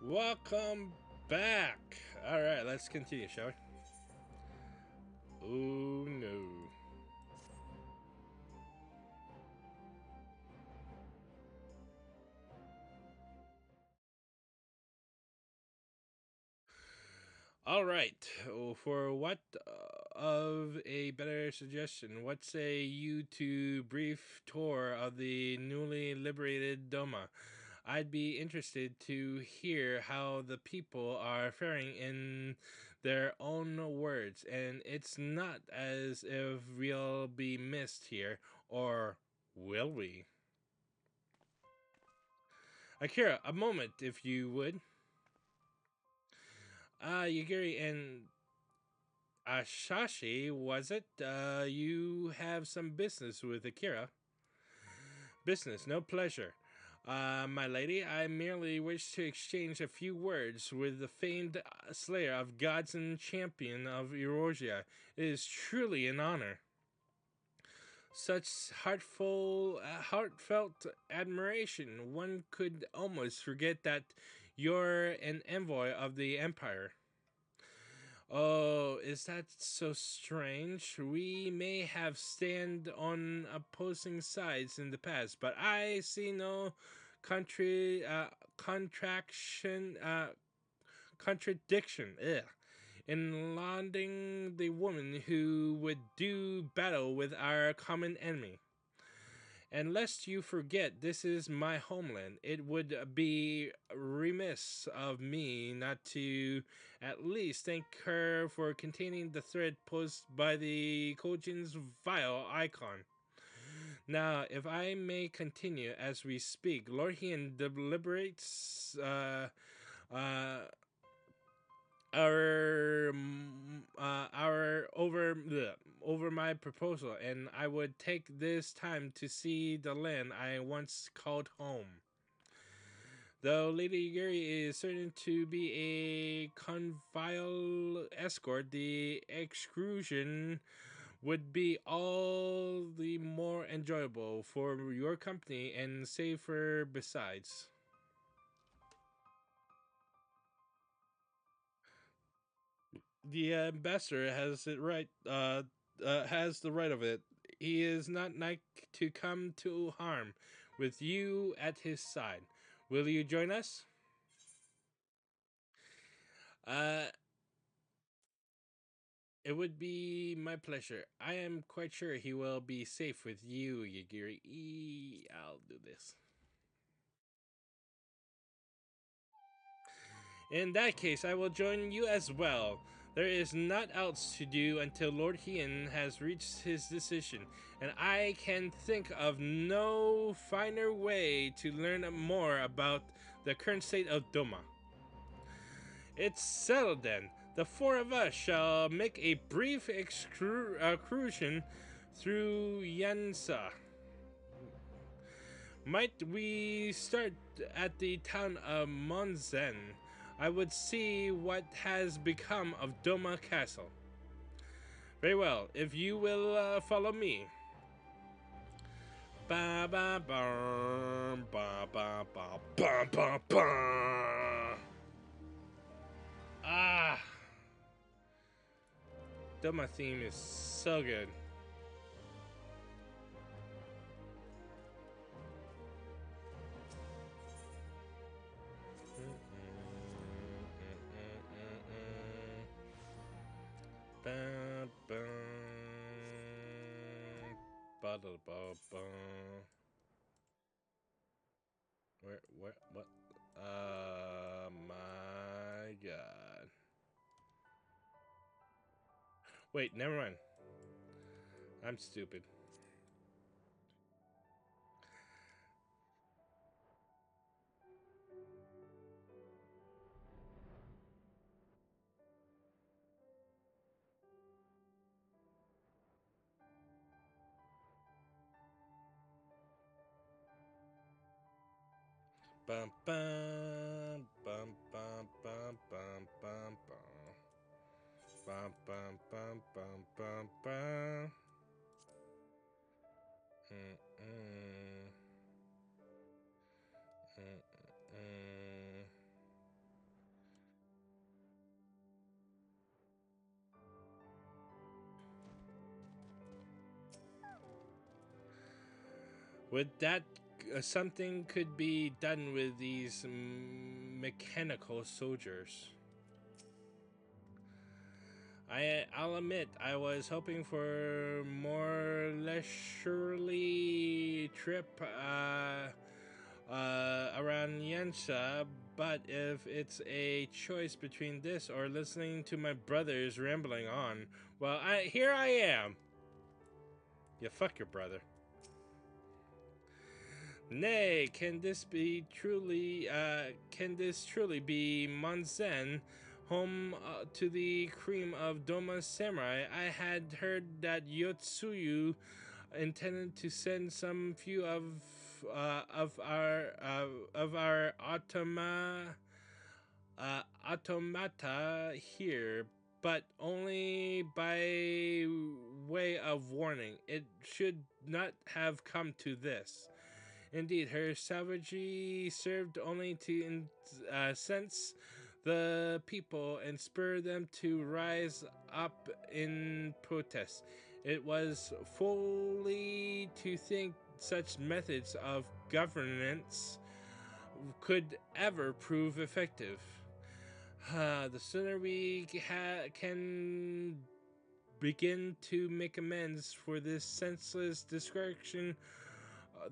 Welcome back. All right, let's continue, shall we? Oh no. All right. For what of a better suggestion? What say you to brief tour of the newly liberated Doma? I'd be interested to hear how the people are faring in their own words, and it's not as if we'll be missed here, or will we? Akira, a moment, if you would. Yugiri and Ashashi, was it? You have some business with Akira. Business, no pleasure. My lady, I merely wish to exchange a few words with the famed slayer of gods and champion of Erosia. It is truly an honor. Such heartfelt admiration, one could almost forget that you're an envoy of the Empire. Oh, is that so strange? We may have stand on opposing sides in the past, but I see no country contraction contradiction in lauding the woman who would do battle with our common enemy. And lest you forget, this is my homeland. It would be remiss of me not to at least thank her for containing the threat posed by the Kojin's vile icon. Now, if I may continue as we speak, Lord Hien deliberates uh, over my proposal, and I would take this time to see the land I once called home. Though Lady Yuri is certain to be a convivial escort, the excursion would be all the more enjoyable for your company and safer besides. The ambassador has it right. Has the right of it. He is not like to come to harm, with you at his side. Will you join us? Uh, it would be my pleasure. I am quite sure he will be safe with you, Yagiri. I'll do this. In that case, I will join you as well. There is naught else to do until Lord Hien has reached his decision, and I can think of no finer way to learn more about the current state of Doma. It's settled then. The four of us shall make a brief excursion through Yansa. Might we start at the town of Monzen? I would see what has become of Doma Castle. Very well, if you will follow me. Ba ba ba ba ba ba ba ba ba. Ah, Doma theme is so good. Ba ba ba da ba ba. Where, what? My God. Wait, never mind. I'm stupid. Bum bum bum bum bum bum bum bum bum bum bum bum bum bum. Mm-mm. Mm-mm. Would that something could be done with these mechanical soldiers? I'll admit I was hoping for more leisurely trip around Yansha, but if it's a choice between this or listening to my brothers rambling on, well, here I am. You fuck your brother. Nay, can this truly be Monzen, home to the cream of Doma Samurai? I had heard that Yotsuyu intended to send some few of our automata here, but only by way of warning. It should not have come to this. Indeed, her savagery served only to incense the people and spur them to rise up in protest. It was folly to think such methods of governance could ever prove effective. The sooner we can begin to make amends for this senseless destruction,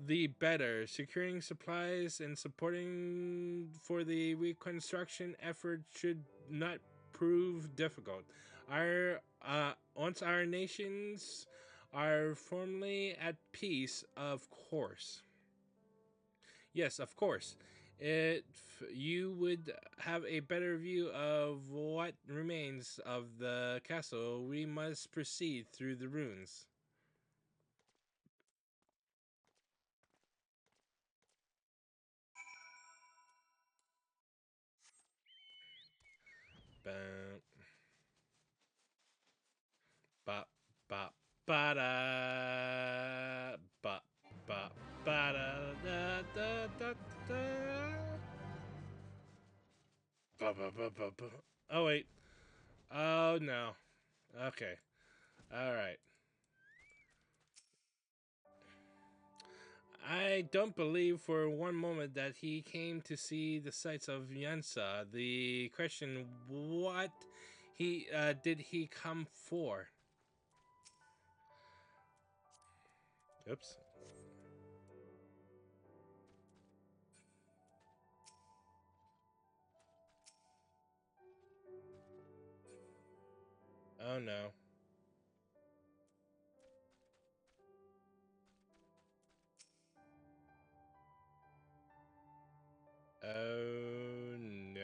the better. Securing supplies and supporting for the reconstruction effort should not prove difficult. Once our nations are firmly at peace, of course. Yes, of course. You would have a better view of what remains of the castle. We must proceed through the ruins. Bam, bop, bop, ba da, bop, bop, ba da da da da da. Ba, ba, ba, ba, ba. Oh wait. Oh no. Okay. All right. I don't believe for one moment that he came to see the sights of Yansa. The question, what he did he come for? Oops. Oh no. Oh no.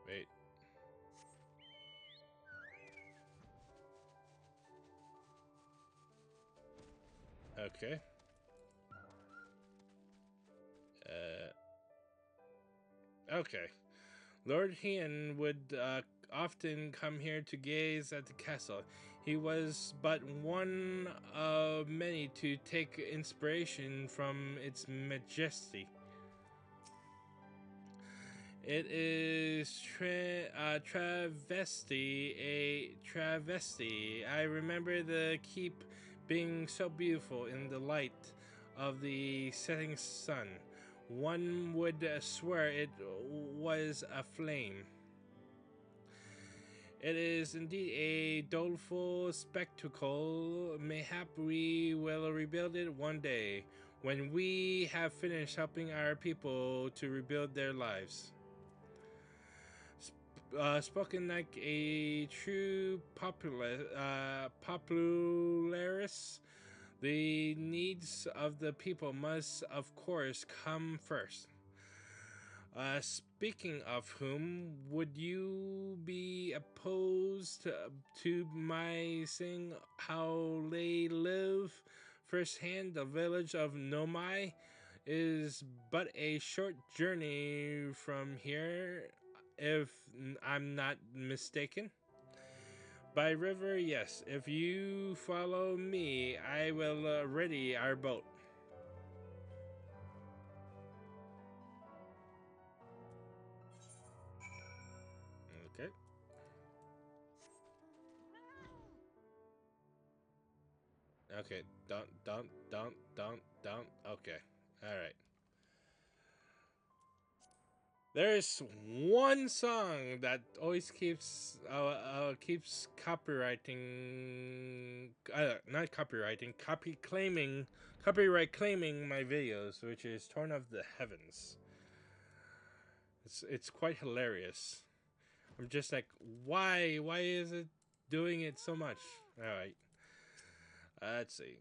Wait. Okay. Okay. Lord Hien would often come here to gaze at the castle. He was but one of many to take inspiration from its majesty. It is a travesty. I remember the keep being so beautiful in the light of the setting sun. One would swear it was aflame. It is indeed a doleful spectacle. Mayhap we will rebuild it one day, when we have finished helping our people to rebuild their lives. Spoken like a true popularist, the needs of the people must, of course, come first. Speaking of whom, would you be opposed to my seeing how they live firsthand? The village of Nomai is but a short journey from here, if I'm not mistaken. By river, yes. If you follow me, I will ready our boat. Okay. Okay, don't. Okay, all right. There's one song that always keeps copywriting, not copywriting, copyright claiming my videos, which is "Torn of the Heavens." It's quite hilarious. I'm just like, why is it doing it so much? All right, let's see.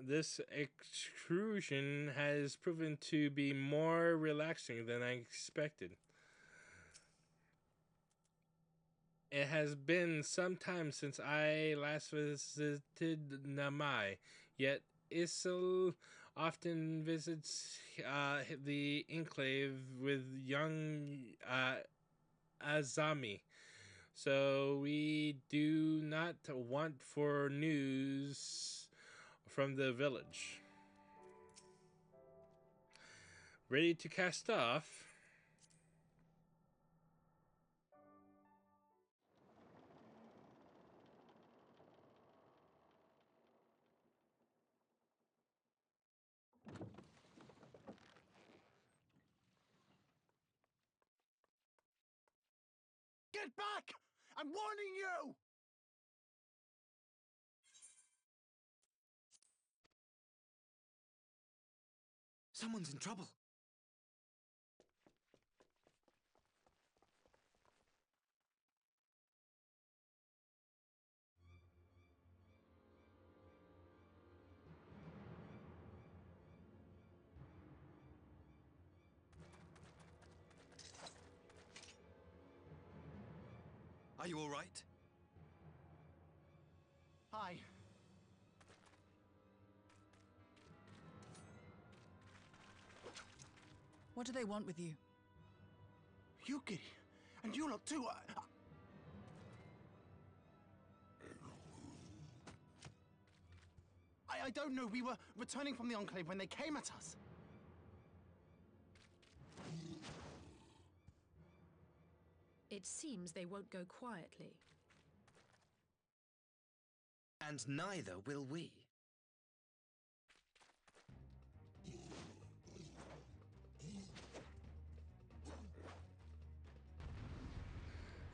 This extrusion has proven to be more relaxing than I expected. It has been some time since I last visited Namai, yet Isil often visits the enclave with young Azami. So we do not want for news from the village. Ready to cast off? Get back! I'm warning you! Someone's in trouble. Are you all right? Hi. What do they want with you? Yukiri, and you lot too. I don't know. We were returning from the Enclave when they came at us. It seems they won't go quietly. And neither will we.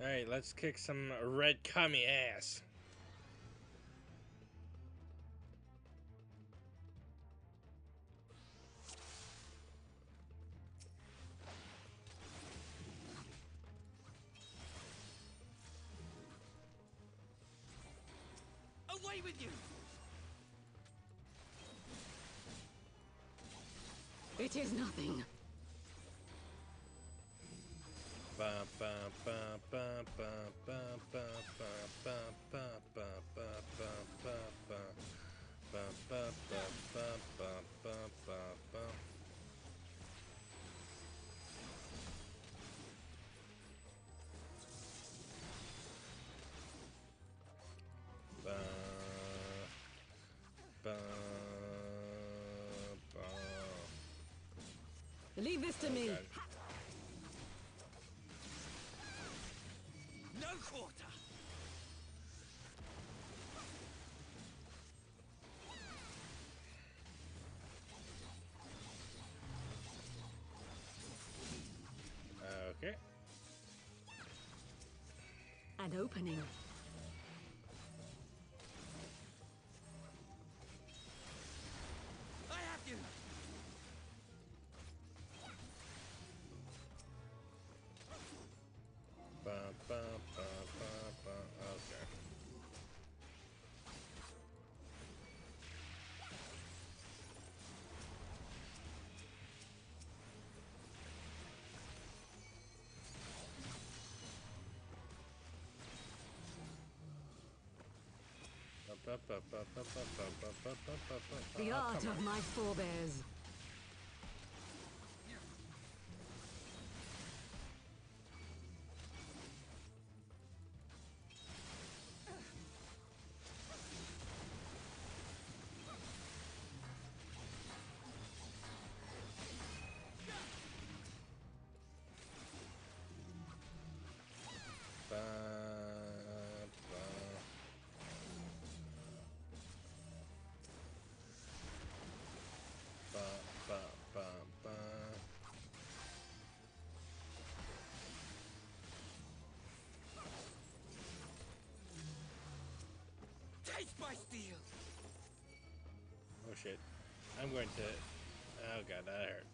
Alright, let's kick some red commie ass. Away with you! It is nothing. Leave this to me. God. No quarter! Okay. An opening. I have you! Okay. The art of my forebears. by steel. Oh shit. I'm going to... Oh god, that hurt.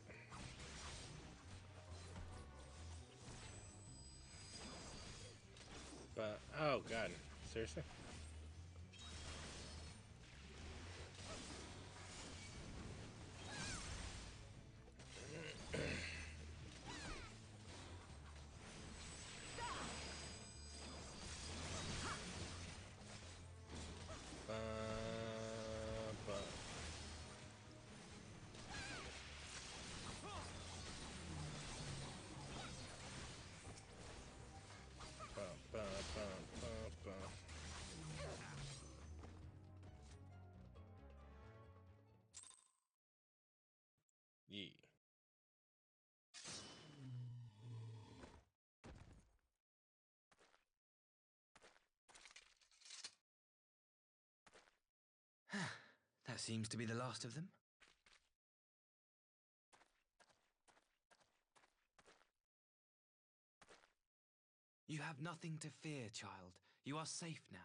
But, oh god. Seriously? Yeah. That seems to be the last of them. You have nothing to fear, child. You are safe now.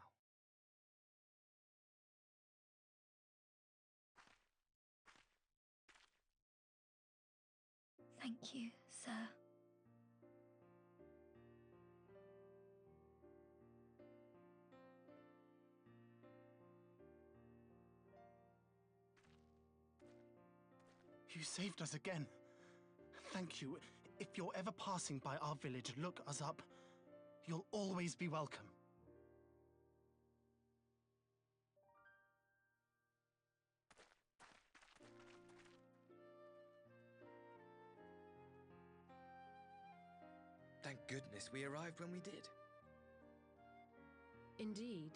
Thank you, sir. You saved us again. Thank you. If you're ever passing by our village, look us up. You'll always be welcome. Thank goodness we arrived when we did. Indeed.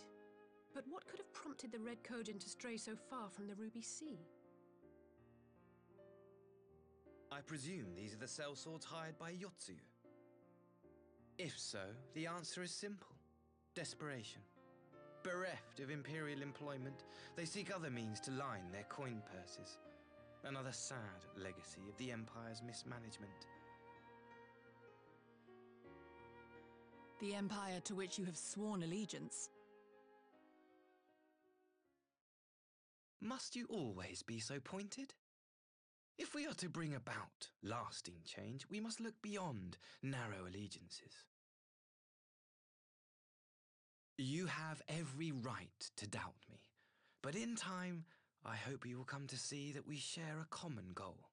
But what could have prompted the Red Kojin to stray so far from the Ruby Sea? I presume these are the sellswords hired by Yotsuyu. If so, the answer is simple. Desperation. Bereft of imperial employment, they seek other means to line their coin purses. Another sad legacy of the Empire's mismanagement. The Empire to which you have sworn allegiance. Must you always be so pointed? If we are to bring about lasting change, we must look beyond narrow allegiances. You have every right to doubt me, but in time, I hope you will come to see that we share a common goal.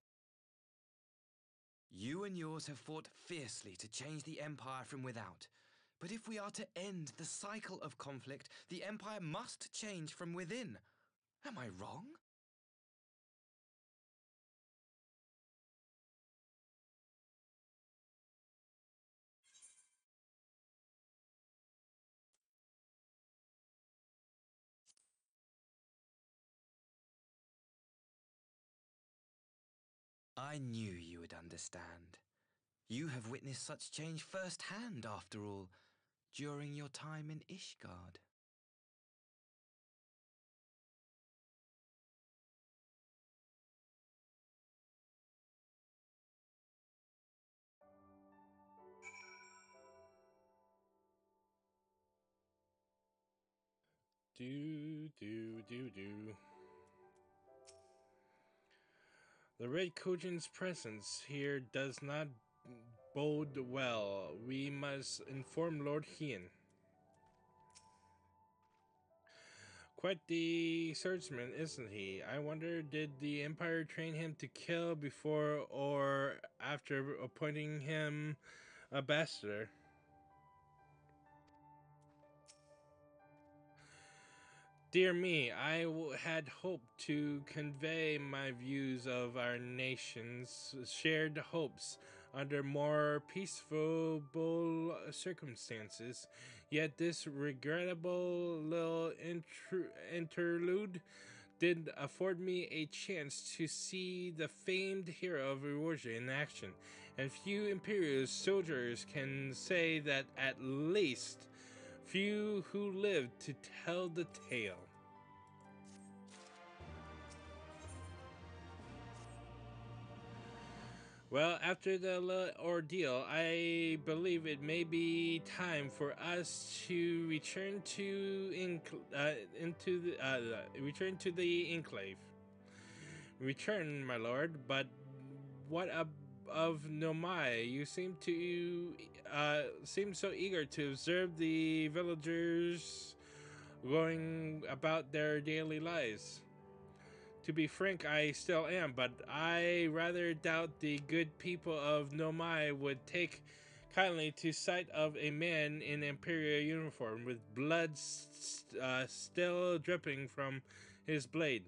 You and yours have fought fiercely to change the Empire from without, but if we are to end the cycle of conflict, the Empire must change from within. Am I wrong? I knew you would understand. You have witnessed such change firsthand, after all, during your time in Ishgard. Do. The Red Kojin's presence here does not bode well. We must inform Lord Hien. Quite the swordsman, isn't he? I wonder, did the Empire train him to kill before or after appointing him ambassador? Dear me, I had hoped to convey my views of our nation's shared hopes under more peaceful circumstances, yet this regrettable little interlude did afford me a chance to see the famed hero of Eorzea in action, and few Imperial soldiers can say that at least few who lived to tell the tale. Well, after the ordeal, I believe it may be time for us to return to return to the enclave. Return, my lord. But what of Nomai? You seem so eager to observe the villagers going about their daily lives. To be frank, I still am, but I rather doubt the good people of Nomai would take kindly to sight of a man in imperial uniform with blood still dripping from his blade,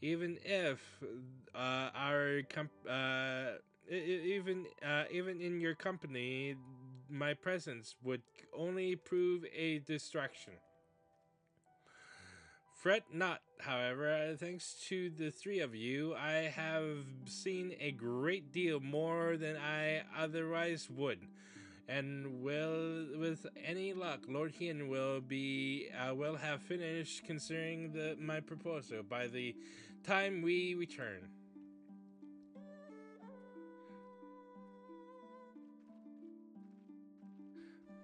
even if even in your company, my presence would only prove a distraction. Fret not, however, thanks to the three of you, I have seen a great deal more than I otherwise would, and with any luck, Lord Hien will have finished considering my proposal by the time we return.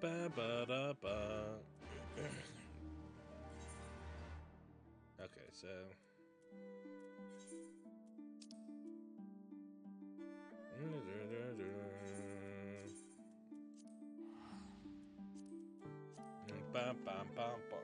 Ba ba da ba. Okay, so bum, bum, bum, bum.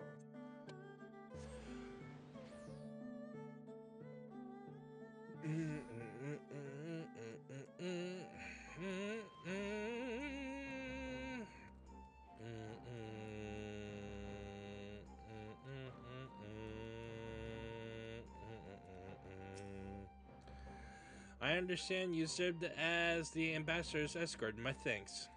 I understand you served as the ambassador's escort. My thanks.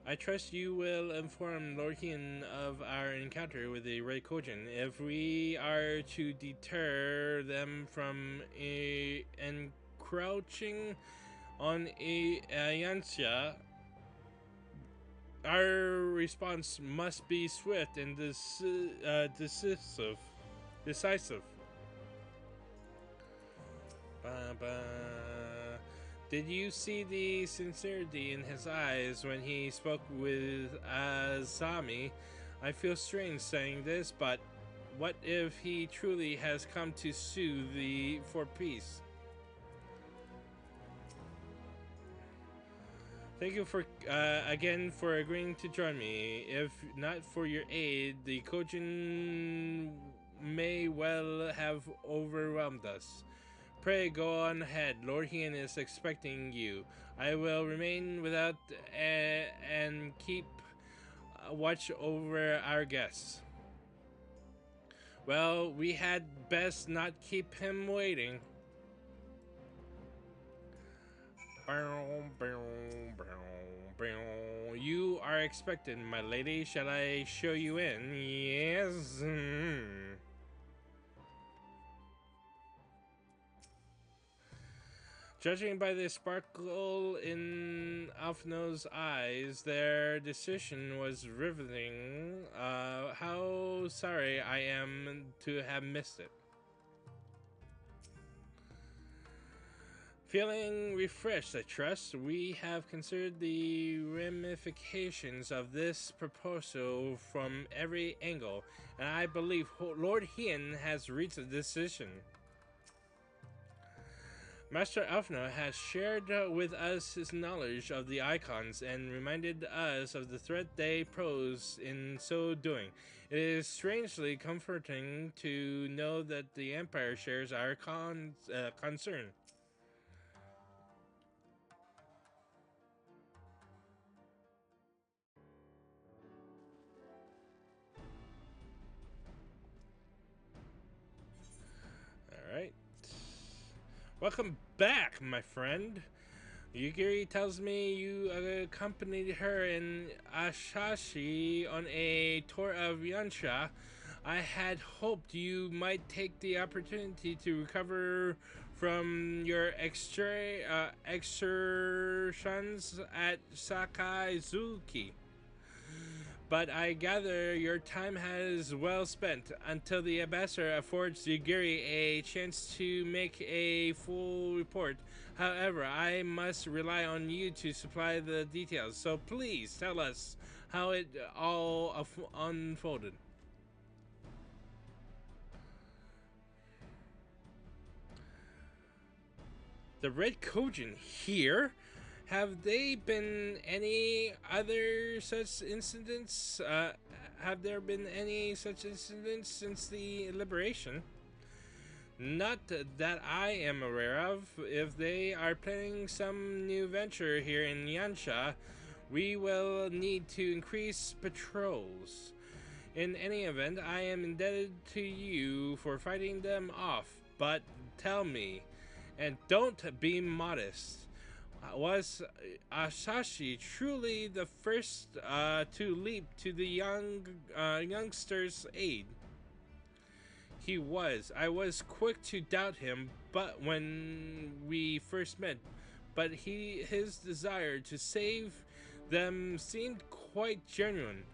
I trust you will inform Lord Hien of our encounter with the Red Kojin. If we are to deter them from encroaching on Yansha, our response must be swift and decisive. Ba-ba. Did you see the sincerity in his eyes when he spoke with Azami? I feel strange saying this, but what if he truly has come to sue for peace? Thank you again for agreeing to join me. If not for your aid, the Kojin may well have overwhelmed us. Pray go on ahead. Lord Hien is expecting you. I will remain without and keep watch over our guests. Well, we had best not keep him waiting. You are expected, my lady. Shall I show you in? Yes. Judging by the sparkle in Alphino's eyes, their decision was riveting. How sorry I am to have missed it. Feeling refreshed, I trust. We have considered the ramifications of this proposal from every angle, and I believe Lord Hien has reached a decision. Master Alphino has shared with us his knowledge of the icons and reminded us of the threat they pose in so doing. It is strangely comforting to know that the Empire shares our concern. Alright. Welcome back, my friend. Yugiri tells me you accompanied her and Ashashi on a tour of Yansha. I had hoped you might take the opportunity to recover from your exertions at Sakaizuki. but I gather your time has well spent until the ambassador affords Yugiri a chance to make a full report. However, I must rely on you to supply the details, so please tell us how it all unfolded. The Red Kojin here? Have they been any other such incidents? Have there been any such incidents since the liberation? Not that I am aware of. If they are planning some new venture here in Yansha, we will need to increase patrols. In any event, I am indebted to you for fighting them off. But tell me, and don't be modest, was Asashi truly the first to leap to the youngster's aid? He was. I was quick to doubt him, but when we first met, but his desire to save them seemed quite genuine.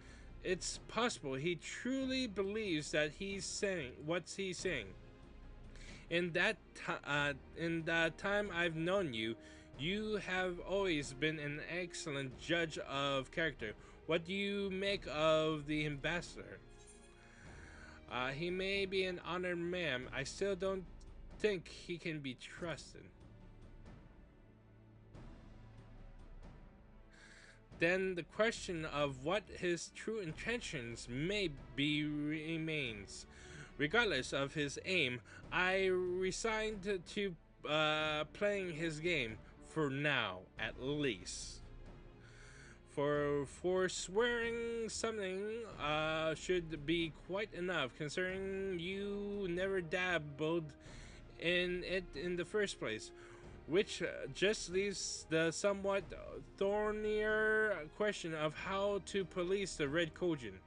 It's possible he truly believes that he's saying what's he saying. In the time I've known you, you have always been an excellent judge of character. What do you make of the ambassador? He may be an honored man. I still don't think he can be trusted. Then the question of what his true intentions may be remains. Regardless of his aim, I resigned to playing his game, for now at least. For forswearing something should be quite enough, considering you never dabbled in it in the first place. Which just leaves the somewhat thornier question of how to police the Red Kojin.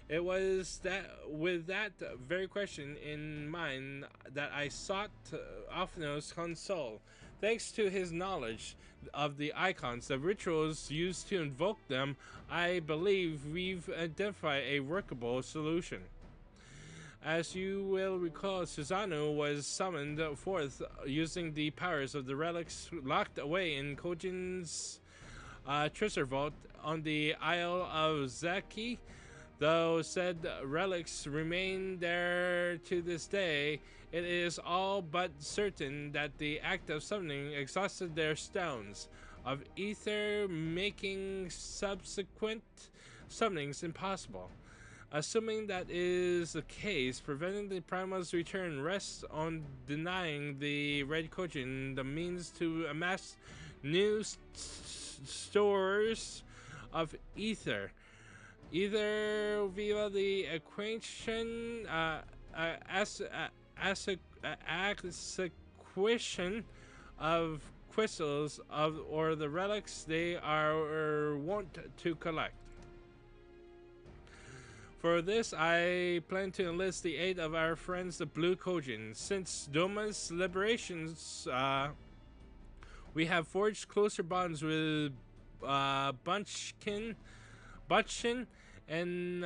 It was that with that very question in mind that I sought Alphino's console. Thanks to his knowledge of the icons, the rituals used to invoke them, I believe we've identified a workable solution. As you will recall, Susanoo was summoned forth using the powers of the relics locked away in Kojin's treasure vault on the Isle of Zaki. Though said relics remain there to this day, it is all but certain that the act of summoning exhausted their stones of ether, making subsequent summonings impossible. Assuming that is the case, preventing the Primal's return rests on denying the Red Kojin the means to amass new stores of ether, either via the acquisition of crystals or the relics they are wont to collect. For this, I plan to enlist the aid of our friends the Blue Kojin. Since Doma's liberations, we have forged closer bonds with Butchin and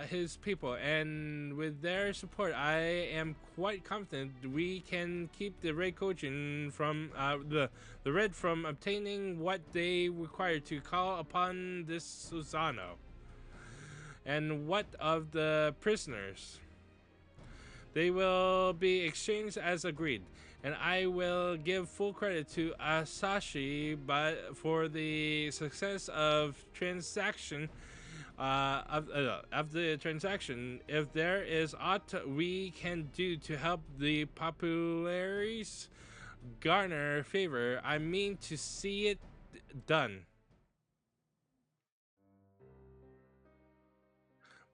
his people, and with their support, I am quite confident we can keep the Red Kojin from the Red from obtaining what they require to call upon this Susanoo. And what of the prisoners? They will be exchanged as agreed, and I will give full credit to Asashi for the success of transaction. Of the transaction, if there is aught we can do to help the populares garner favor, I mean to see it done.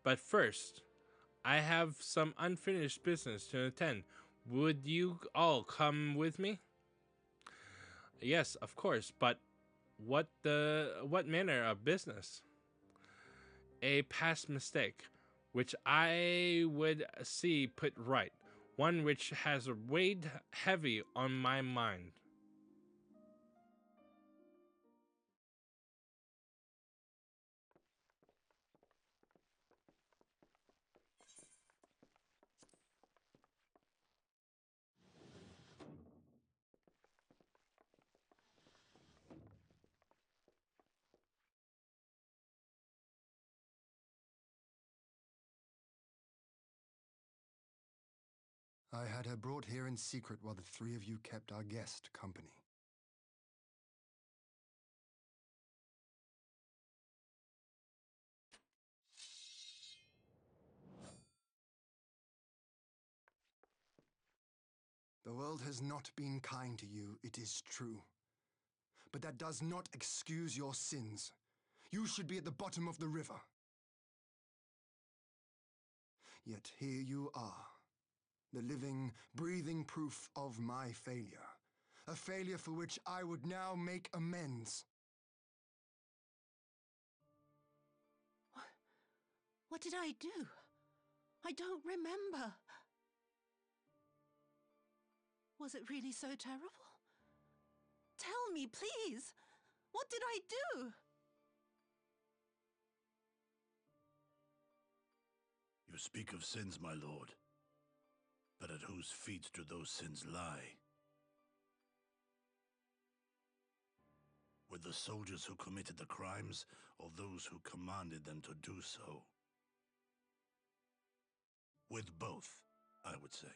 But first, I have some unfinished business to attend. Would you all come with me? Yes, of course, but what manner of business? A past mistake, which I would see put right, one which has weighed heavy on my mind. I had her brought here in secret while the three of you kept our guest company. The world has not been kind to you, it is true. But that does not excuse your sins. You should be at the bottom of the river. Yet here you are, the living, breathing proof of my failure. A failure for which I would now make amends. What did I do? I don't remember. Was it really so terrible? Tell me, please! What did I do? You speak of sins, my lord. But at whose feet do those sins lie? With the soldiers who committed the crimes, or those who commanded them to do so? With both, I would say.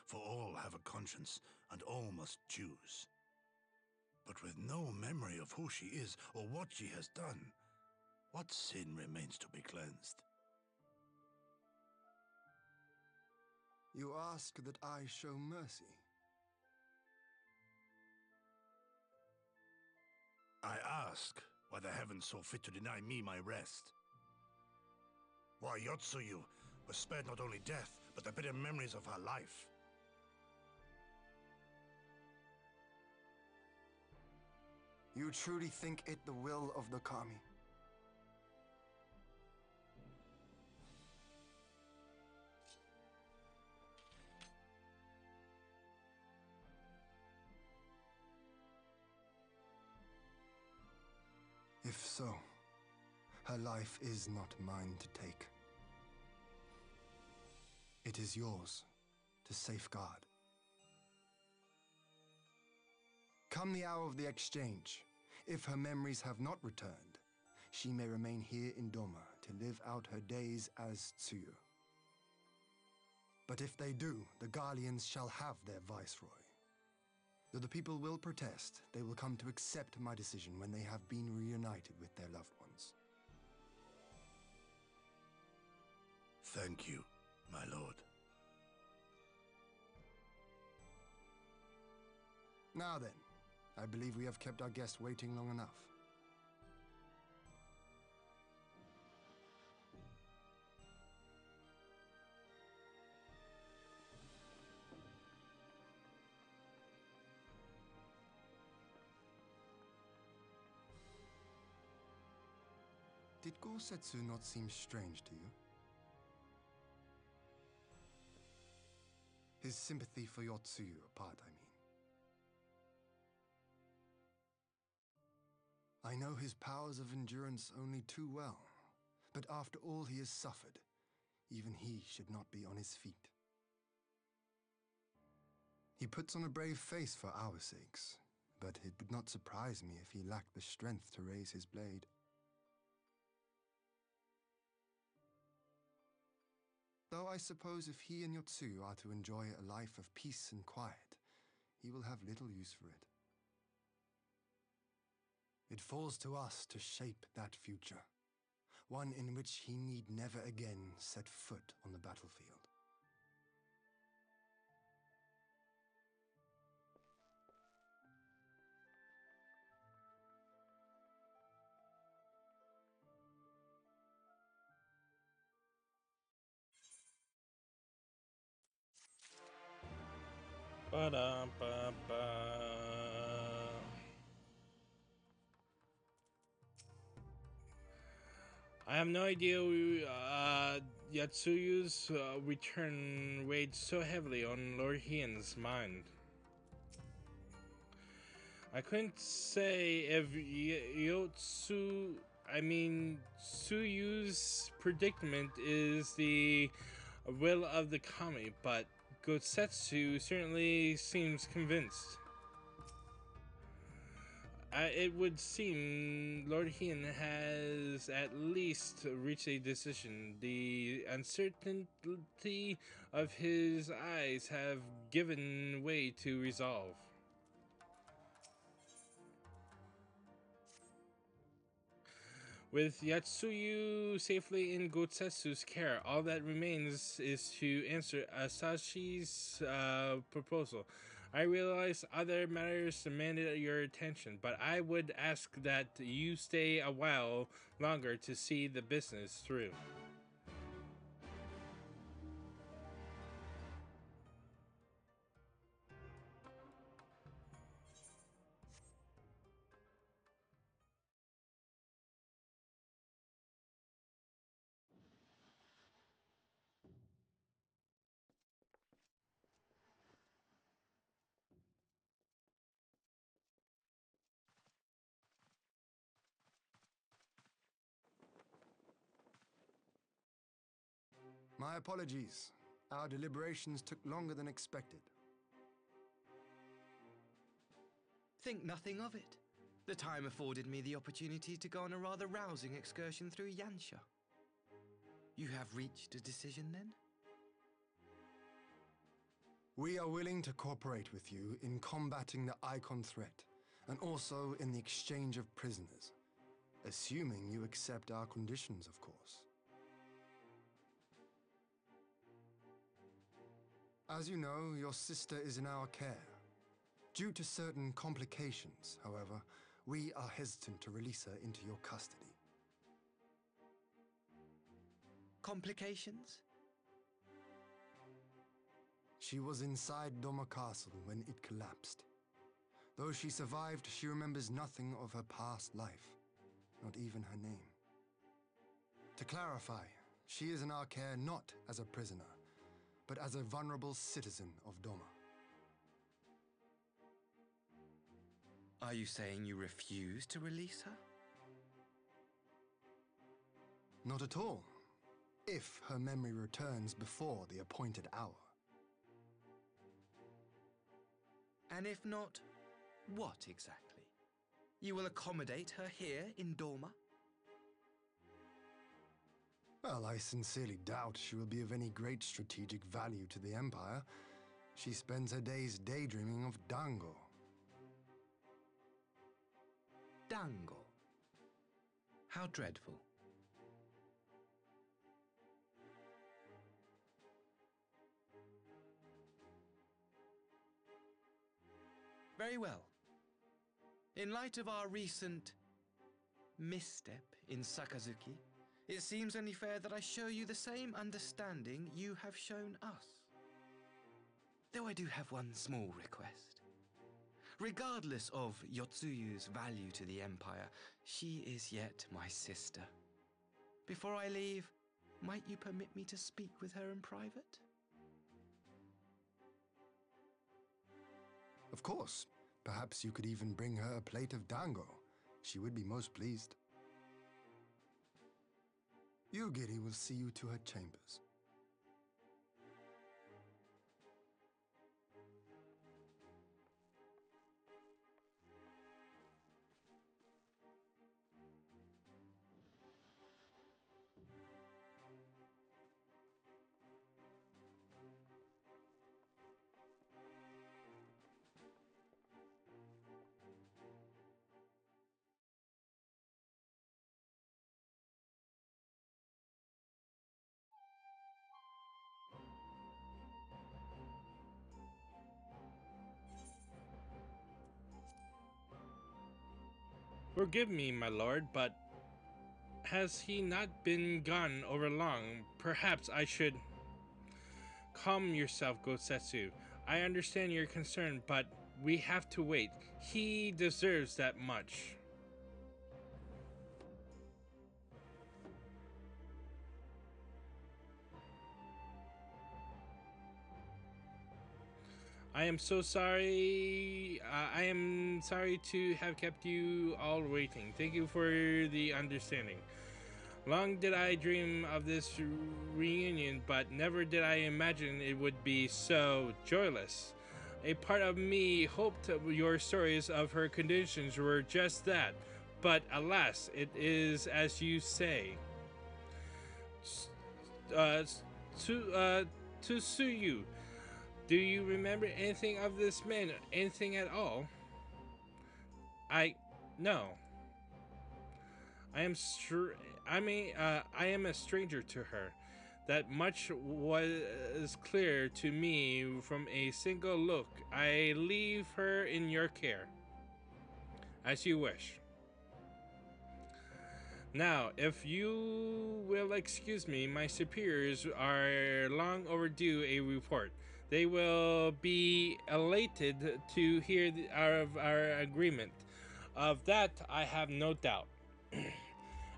For all have a conscience, and all must choose. But with no memory of who she is, or what she has done, what sin remains to be cleansed? You ask that I show mercy. I ask why the heavens saw fit to deny me my rest. Why Yotsuyu was spared not only death, but the bitter memories of her life. You truly think it the will of the Kami? If so, her life is not mine to take. It is yours to safeguard. Come the hour of the exchange, if her memories have not returned, she may remain here in Doma to live out her days as Tsuyu. But if they do, the Guardians shall have their viceroy. Though the people will protest, they will come to accept my decision when they have been reunited with their loved ones. Thank you, my lord. Now then, I believe we have kept our guest waiting long enough. Did Gosetsu not seem strange to you? His sympathy for Yotsuyu apart, I mean. I know his powers of endurance only too well, but after all he has suffered, even he should not be on his feet. He puts on a brave face for our sakes, but it would not surprise me if he lacked the strength to raise his blade. Though I suppose if he and Yotsuyu are to enjoy a life of peace and quiet, he will have little use for it. It falls to us to shape that future, one in which he need never again set foot on the battlefield. Ba-da-ba-ba. I have no idea Yatsuyu's return weighed so heavily on Lord Hien's mind. I couldn't say if Tsuyu's predicament is the will of the kami, but Gosetsu certainly seems convinced. It would seem Lord Hien has at least reached a decision. The uncertainty of his eyes have given way to resolve. With Yatsuyu safely in Gotsetsu's care, all that remains is to answer Asashi's proposal. I realize other matters demanded your attention, but I would ask that you stay a while longer to see the business through. My apologies. Our deliberations took longer than expected. Think nothing of it. The time afforded me the opportunity to go on a rather rousing excursion through Yansha. You have reached a decision then? We are willing to cooperate with you in combating the Icon threat, and also in the exchange of prisoners. Assuming you accept our conditions, of course. As you know, your sister is in our care. Due to certain complications, however, we are hesitant to release her into your custody. Complications? She was inside Doma Castle when it collapsed. Though she survived, she remembers nothing of her past life, not even her name. To clarify, she is in our care not as a prisoner, but as a vulnerable citizen of Doma. Are you saying you refuse to release her? Not at all, if her memory returns before the appointed hour. And if not, what exactly? You will accommodate her here in Doma? Well, I sincerely doubt she will be of any great strategic value to the Empire. She spends her days daydreaming of Dango. Dango? How dreadful. Very well. In light of our recent misstep in Sakazuki, it seems only fair that I show you the same understanding you have shown us. Though I do have one small request. Regardless of Yotsuyu's value to the Empire, she is yet my sister. Before I leave, might you permit me to speak with her in private? Of course. Perhaps you could even bring her a plate of dango. She would be most pleased. Yugiri will see you to her chambers. Forgive me, my lord, but has he not been gone over long? Perhaps I should... Calm yourself, Gotsetsu. I understand your concern, but we have to wait. He deserves that much. I am so sorry. I am sorry to have kept you all waiting. Thank you for the understanding. Long did I dream of this reunion, but never did I imagine it would be so joyless. A part of me hoped your stories of her conditions were just that, but alas, it is as you say. Uh, to to sue you. Do you remember anything of this man? Anything at all? No. I am I am a stranger to her. That much was clear to me from a single look. I leave her in your care. As you wish. Now, if you will excuse me, my superiors are long overdue a report. They will be elated to hear of our agreement. Of that, I have no doubt.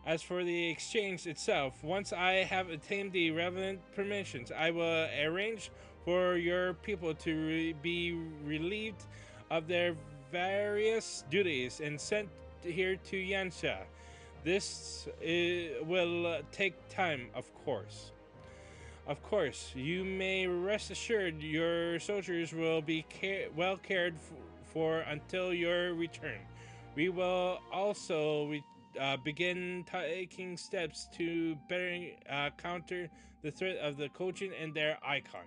As for the exchange itself, once I have attained the relevant permissions, I will arrange for your people to be relieved of their various duties and sent here to Yansha. This will take time, of course. Of course, you may rest assured your soldiers will be well cared for until your return. We will also begin taking steps to better counter the threat of the Kojin and their icon.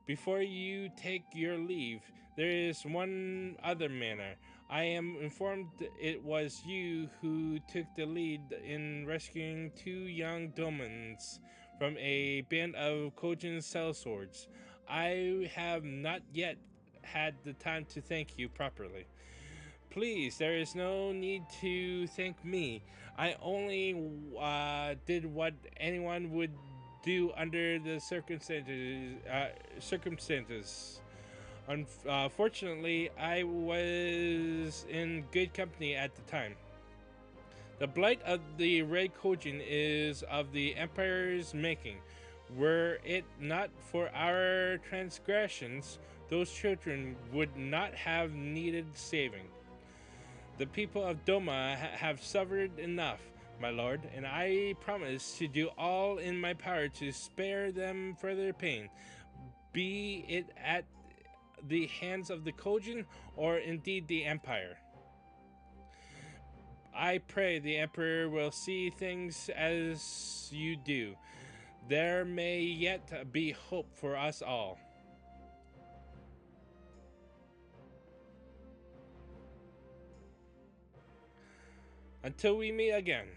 Before you take your leave, there is one other matter. I am informed it was you who took the lead in rescuing two young domans from a band of Kojin sellswords. I have not yet had the time to thank you properly. Please, there is no need to thank me. I only did what anyone would do under the circumstances. Unfortunately, I was in good company at the time. The blight of the Red Kojin is of the Empire's making. Were it not for our transgressions, those children would not have needed saving. The people of Doma have suffered enough, my lord, and I promise to do all in my power to spare them further pain, be it at the hands of the Kojin or indeed the Empire. I pray the Emperor will see things as you do. There may yet be hope for us all. Until we meet again.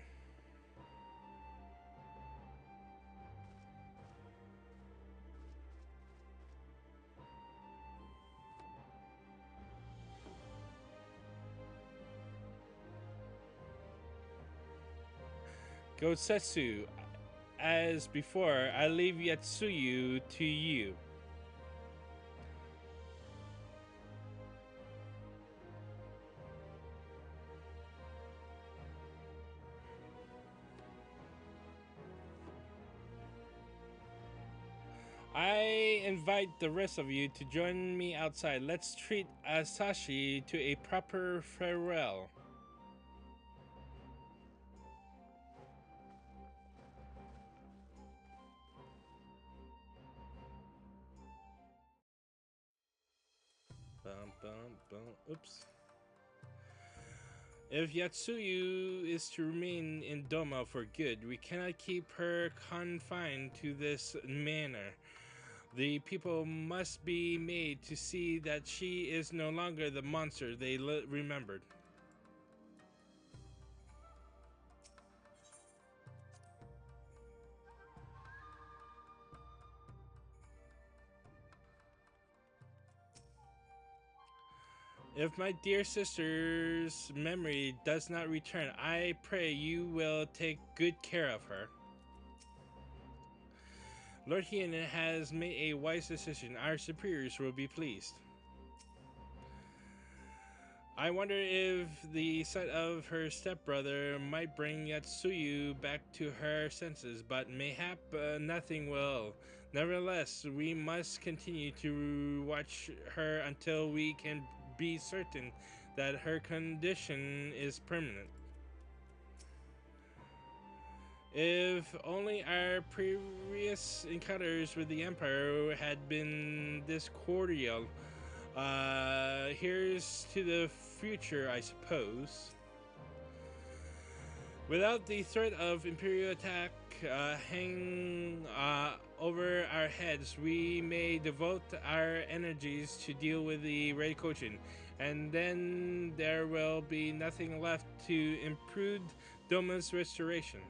Gosetsu, as before, I leave Yatsuyu to you. I invite the rest of you to join me outside. Let's treat Asashi to a proper farewell. Oops. If Yatsuyu is to remain in Doma for good, we cannot keep her confined to this manor. The people must be made to see that she is no longer the monster they remembered. If my dear sister's memory does not return, I pray you will take good care of her. Lord Hien has made a wise decision. Our superiors will be pleased. I wonder if the sight of her stepbrother might bring Yatsuyu back to her senses, but mayhap nothing will. Nevertheless, we must continue to watch her until we can be certain that her condition is permanent. If only our previous encounters with the Empire had been this cordial, Here's to the future, I suppose. Without the threat of Imperial attack hanging over our heads, we may devote our energies to deal with the Red Cochin, and then there will be nothing left to improve Doma's restoration.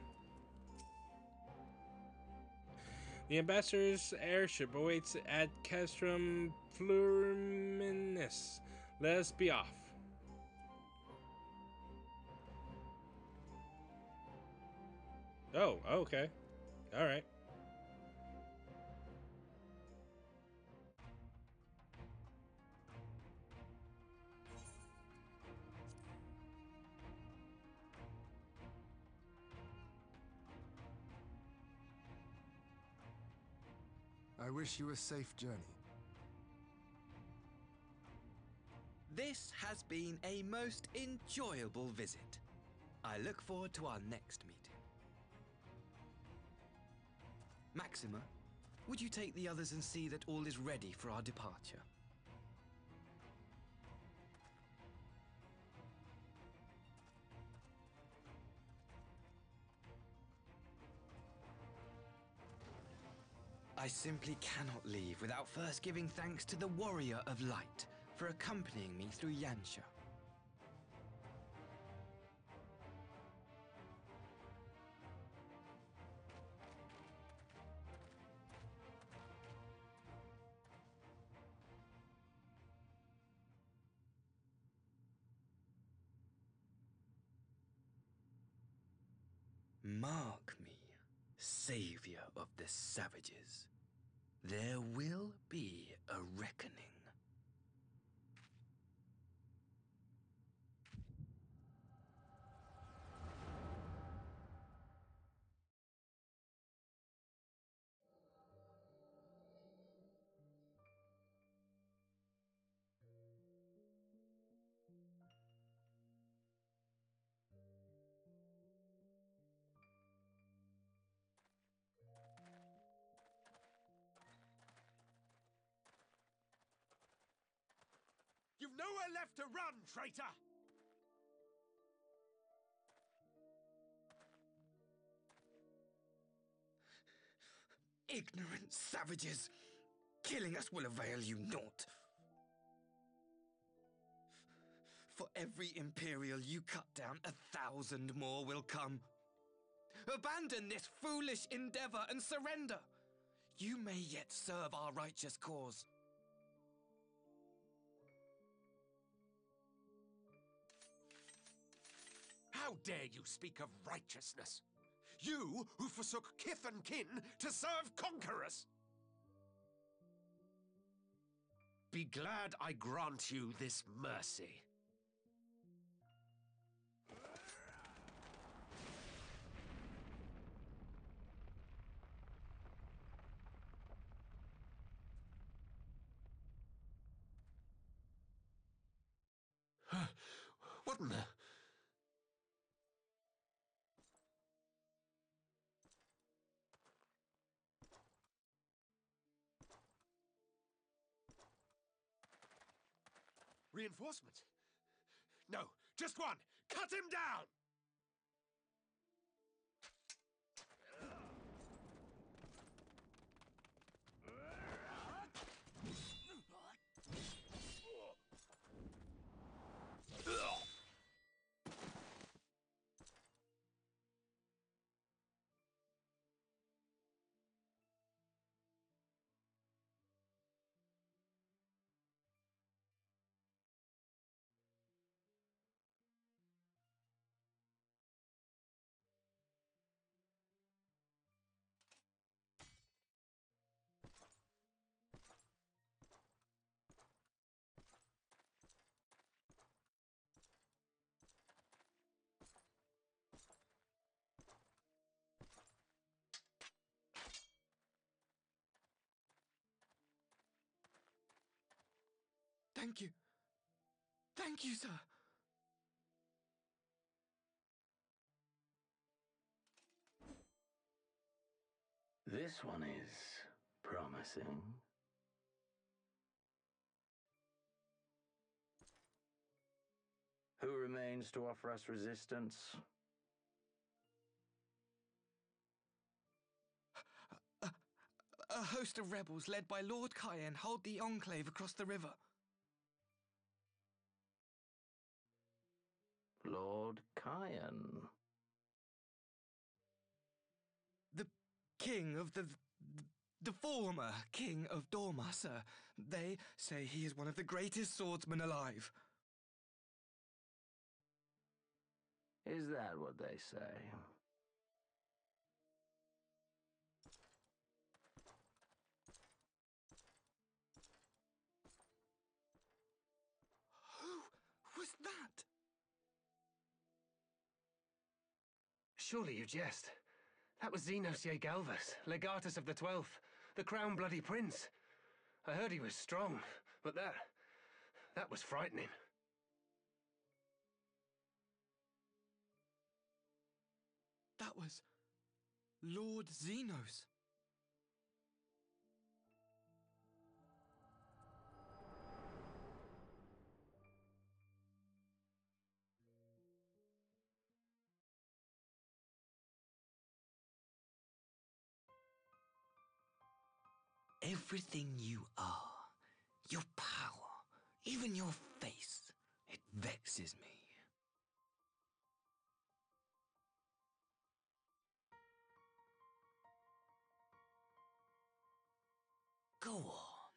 The ambassador's airship awaits at Castrum Fluriminus. Let us be off. Oh, okay. Alright. I wish you a safe journey. This has been a most enjoyable visit. I look forward to our next meeting. Maxima, would you take the others and see that all is ready for our departure? I simply cannot leave without first giving thanks to the Warrior of Light for accompanying me through Yansha. Mark me, savior of the savages. There will be a reckoning. You've nowhere left to run, traitor! Ignorant savages! Killing us will avail you naught. For every Imperial you cut down, 1,000 more will come. Abandon this foolish endeavor and surrender. You may yet serve our righteous cause. How dare you speak of righteousness? You who forsook kith and kin to serve conquerors! Be glad I grant you this mercy. What in the... Reinforcement? No, just one! Cut him down! Thank you. Thank you, sir. This one is promising. means to offer us resistance? A host of rebels led by Lord Cayenne hold the Enclave across the river. Lord Cayenne? The king of the former king of Dorma, sir. They say he is one of the greatest swordsmen alive. Is that what they say? Who was that? Surely you jest. That was Xenos Galvus, legatus of the 12th, the Crown Bloody Prince. I heard he was strong, but that was frightening. That was Lord Xenos. Everything you are, your power, even your face, it vexes me. Go on.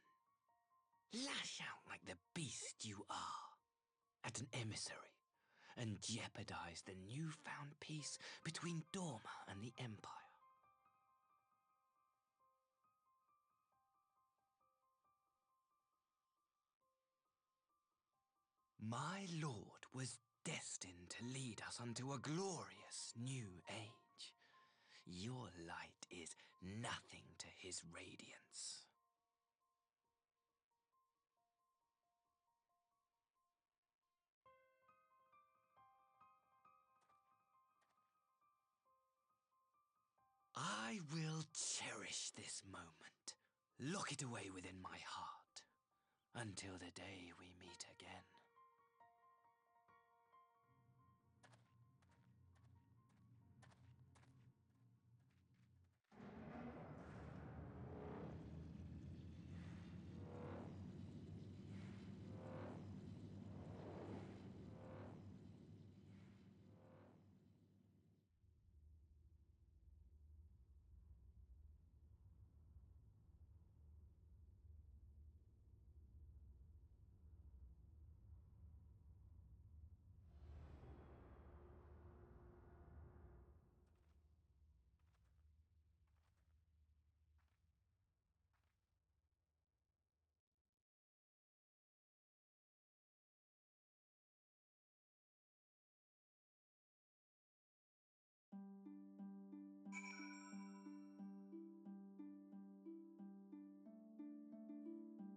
Lash out like the beast you are at an emissary and jeopardize the newfound peace between Dorma and the Empire. My lord was destined to lead us unto a glorious new age. Your light is nothing to his radiance. I will cherish this moment, lock it away within my heart, until the day we meet again.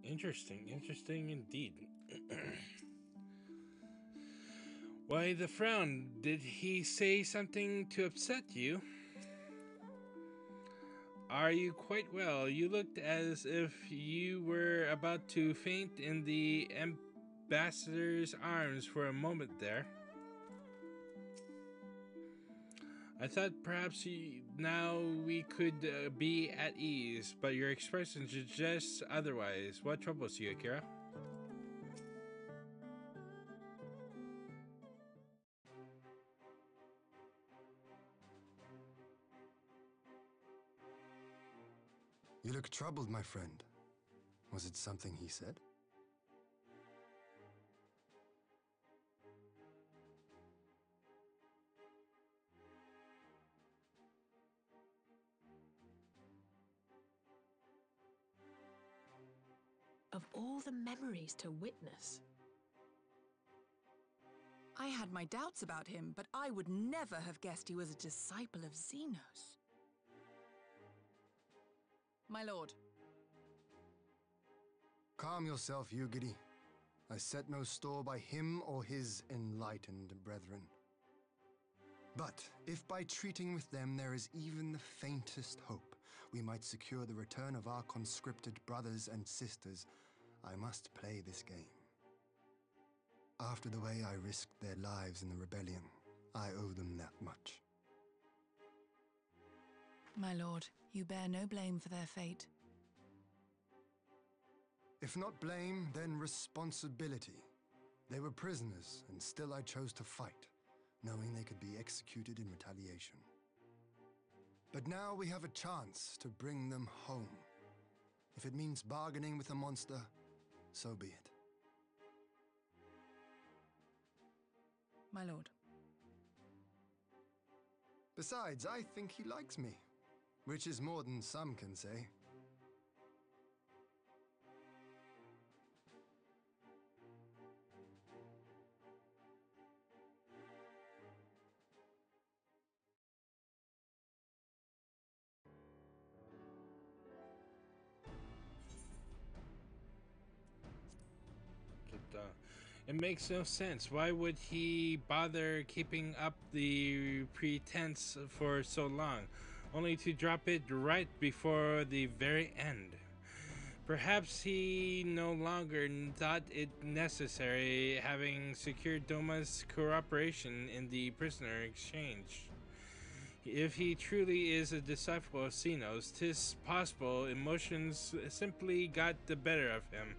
Interesting indeed. Why the frown? Did he say something to upset you? Are you quite well? You looked as if you were about to faint in the ambassador's arms for a moment there. I thought perhaps now we could be at ease, but your expression suggests otherwise. What troubles you, Akira? You look troubled, my friend. Was it something he said? Of all the memories to witness. I had my doubts about him, but I would never have guessed he was a disciple of Xenos. My lord. Calm yourself, Yugiri. I set no store by him or his enlightened brethren. But if by treating with them there is even the faintest hope we might secure the return of our conscripted brothers and sisters, I must play this game. After the way I risked their lives in the rebellion, I owe them that much. My lord, you bear no blame for their fate. If not blame, then responsibility. They were prisoners, and still I chose to fight, knowing they could be executed in retaliation. But now we have a chance to bring them home. If it means bargaining with the monster, so be it. My lord. Besides, I think he likes me, which is more than some can say. It makes no sense. Why would he bother keeping up the pretense for so long, only to drop it right before the very end? Perhaps he no longer thought it necessary, having secured Doma's cooperation in the prisoner exchange. If he truly is a disciple of Xenos, 'tis possible emotions simply got the better of him.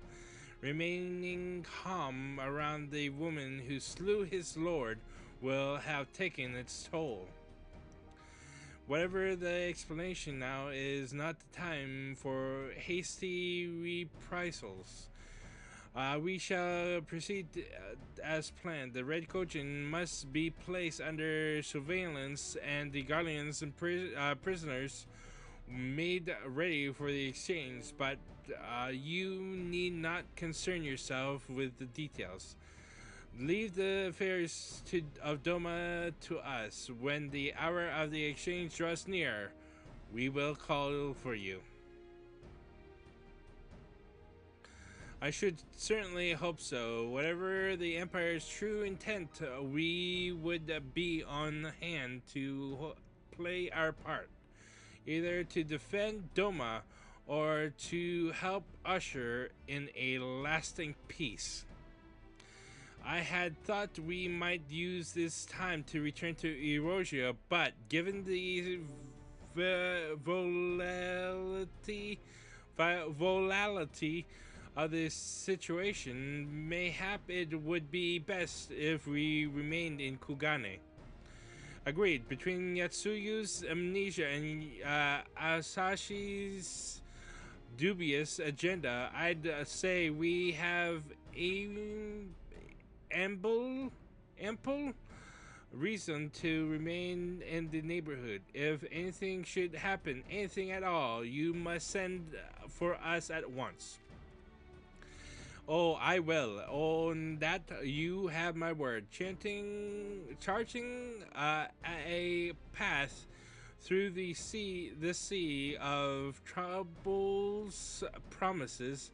Remaining calm around the woman who slew his lord will have taken its toll. Whatever the explanation now is not the time for hasty reprisals. We shall proceed as planned. The Red Kojin must be placed under surveillance and the Guardians and prisoners made ready for the exchange, but you need not concern yourself with the details. Leave the affairs of Doma to us. When the hour of the exchange draws near, we will call for you. I should certainly hope so. Whatever the Empire's true intent, we would be on hand to play our part, either to defend Doma or to help usher in a lasting peace. I had thought we might use this time to return to Erosia, but given the volatility of this situation, mayhap it would be best if we remained in Kugane. Agreed. Between Yatsuyu's amnesia and Asashi's dubious agenda, I'd say we have ample reason to remain in the neighborhood. If anything should happen, anything at all, you must send for us at once. Oh, I will. On that, you have my word. Charging a path through the sea of troubles promises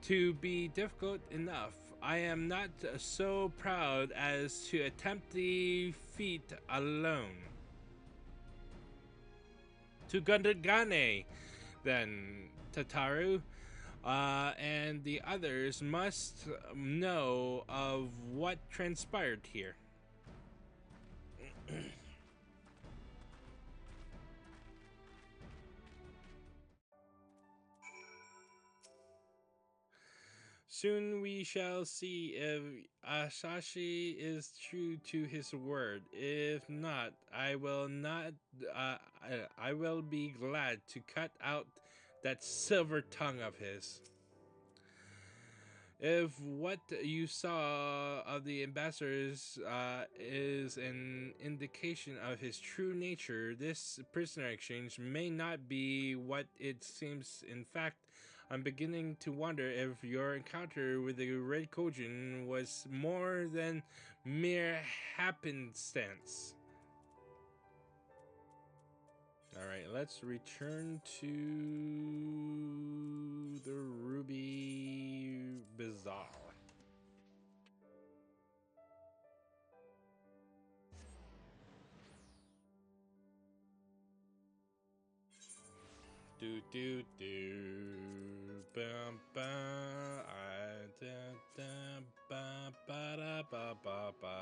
to be difficult enough. I am not so proud as to attempt the feat alone. To Gundagane, then, Tataru. And the others must know of what transpired here. Soon we shall see if Asashi is true to his word. If not, I will be glad to cut out that silver tongue of his. If what you saw of the ambassadors is an indication of his true nature, this prisoner exchange may not be what it seems. In fact, I'm beginning to wonder if your encounter with the Red Kojin was more than mere happenstance. Alright, let's return to the Ruby Bazaar. Do do do bum bum da da ba ba da ba ba ba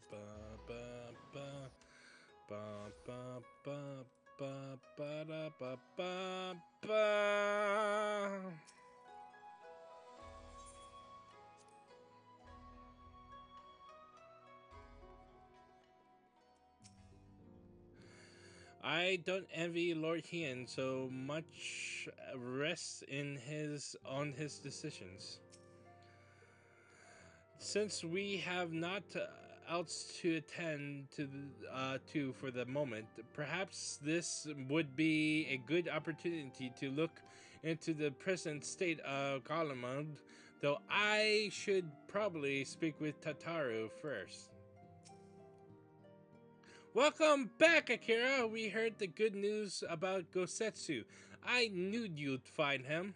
ba ba ba ba ba ba ba ba da ba ba ba. I don't envy Lord Hien so much rests in his decisions. Since we have not else to attend to for the moment, perhaps this would be a good opportunity to look into the present state of Galamond, though I should probably speak with Tataru first. Welcome back, Akira! We heard the good news about Gosetsu. I knew you'd find him.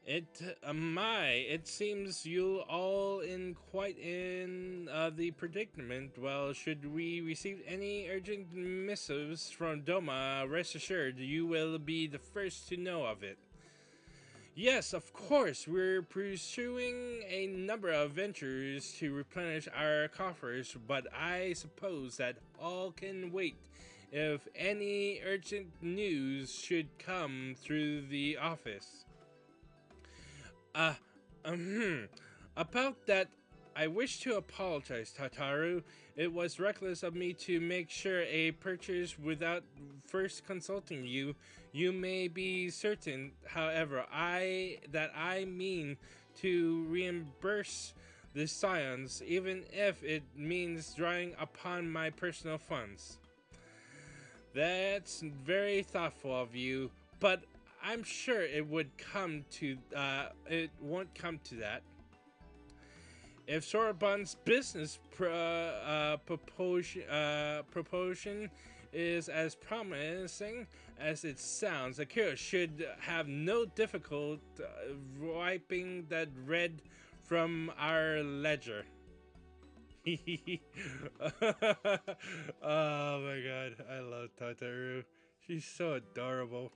It seems you all in quite in the predicament. Well, should we receive any urgent missives from Doma, rest assured you will be the first to know of it. Yes, of course, we're pursuing a number of ventures to replenish our coffers, but I suppose that all can wait if any urgent news should come through the office. Uh, about that, I wish to apologize, Tataru. It was reckless of me to make sure a purchase without first consulting you. You may be certain, however, that I mean to reimburse the scions, even if it means drawing upon my personal funds. That's very thoughtful of you, but I'm sure it won't come to that. If Sorabon's business proportion is as promising as it sounds, Akira should have no difficulty wiping that red from our ledger. Oh my god, I love Tataru. She's so adorable.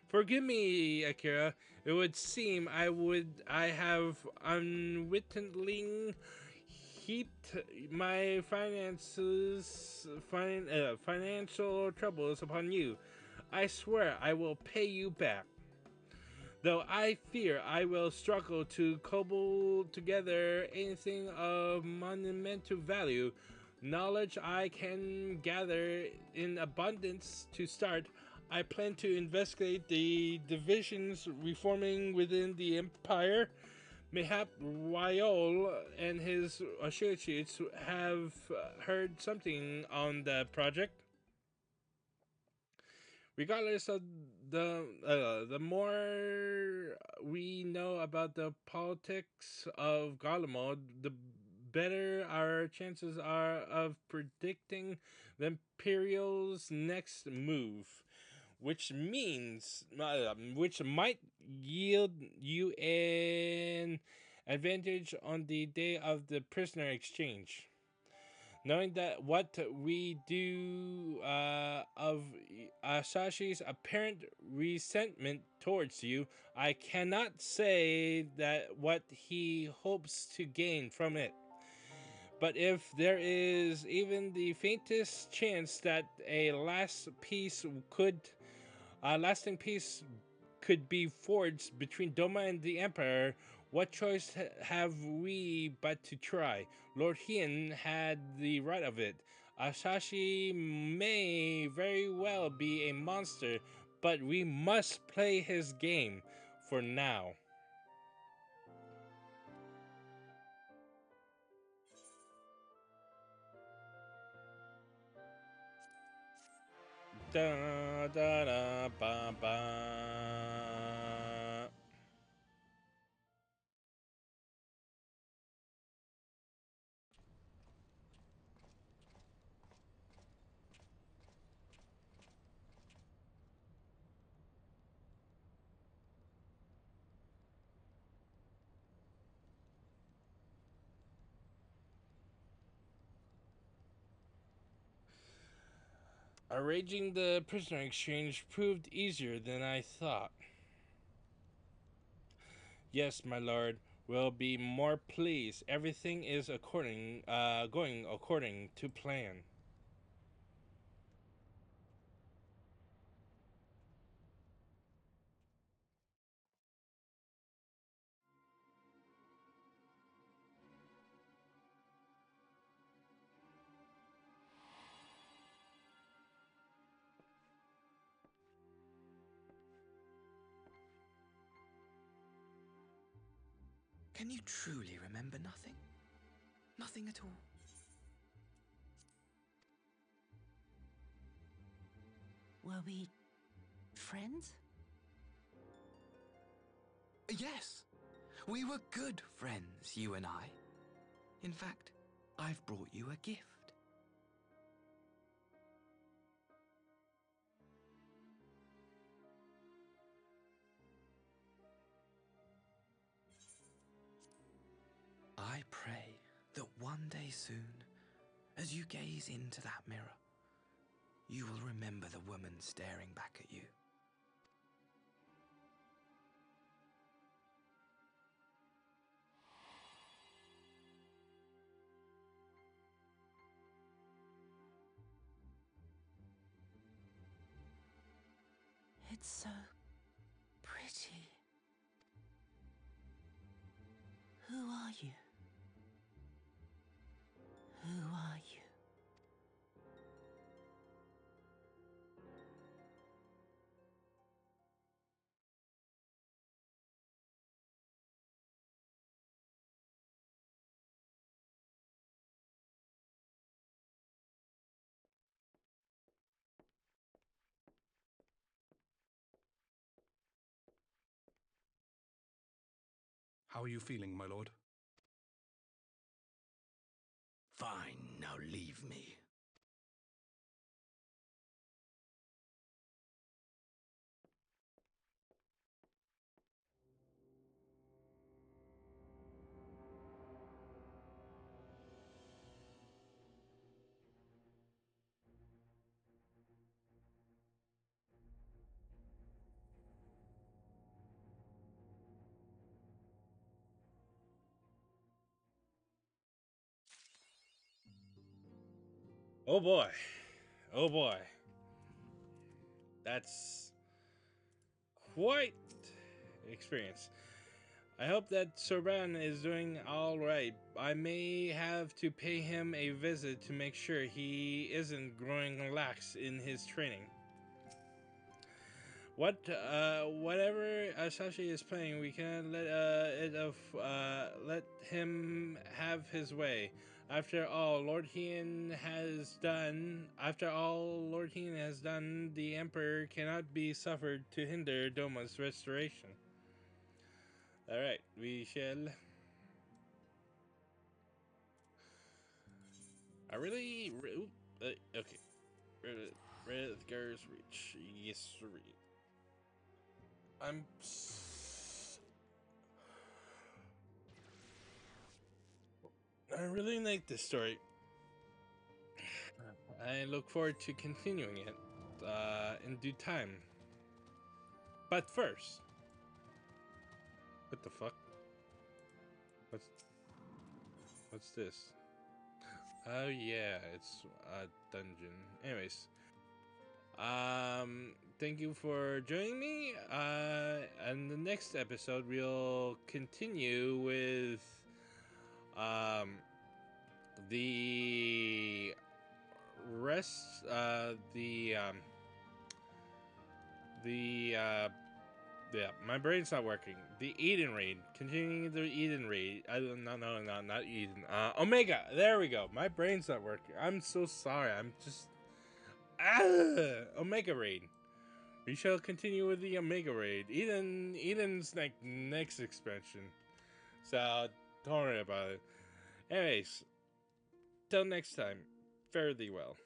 Forgive me, Akira. It would seem I have unwittingly heaped my financial troubles upon you. I swear I will pay you back. Though I fear I will struggle to cobble together anything of monumental value, knowledge I can gather in abundance to start. I plan to investigate the divisions reforming within the Empire. Mayhap Wyol and his associates have heard something on the project. Regardless of the more we know about the politics of Galamod, the better our chances are of predicting the Imperial's next move, which might yield you an advantage on the day of the prisoner exchange. Knowing that what we do of Asashi's apparent resentment towards you, I cannot say that what he hopes to gain from it. But if there is even the faintest chance that a lasting peace could be forged between Doma and the Emperor, what choice have we but to try? Lord Hien had the right of it. Asashi may very well be a monster, but we must play his game for now. Da da da ba ba. Arranging the prisoner exchange proved easier than I thought. Yes, my lord, will be more pleased. Everything is going according to plan. Can you truly remember nothing? Nothing at all? Were we friends? Yes, we were good friends, you and I. In fact, I've brought you a gift. I pray that one day soon, as you gaze into that mirror, you will remember the woman staring back at you. It's so pretty. Who are you? Who are you? How are you feeling, my lord? Fine, now leave me. Oh boy. Oh boy. That's quite an experience. I hope that Sorban is doing alright. I may have to pay him a visit to make sure he isn't growing lax in his training. Whatever Asashi is playing, we can let him have his way. After all Lord Hien has done, the Emperor cannot be suffered to hinder Doma's restoration. All right, we shall. I really, okay. Redgar's Reach, yes, sir. I really like this story. I look forward to continuing it in due time. But first, what the fuck? What's this? Oh yeah, it's a dungeon. Anyways, thank you for joining me. And the next episode, we'll continue with the rest. Yeah, my brain's not working. The Eden raid. Continuing the Eden raid. Not Eden. Omega. There we go. My brain's not working. I'm so sorry. I'm just. Omega raid. We shall continue with the Omega raid. Eden's like next expansion. So don't worry about it. Anyways, till next time. Fare thee well.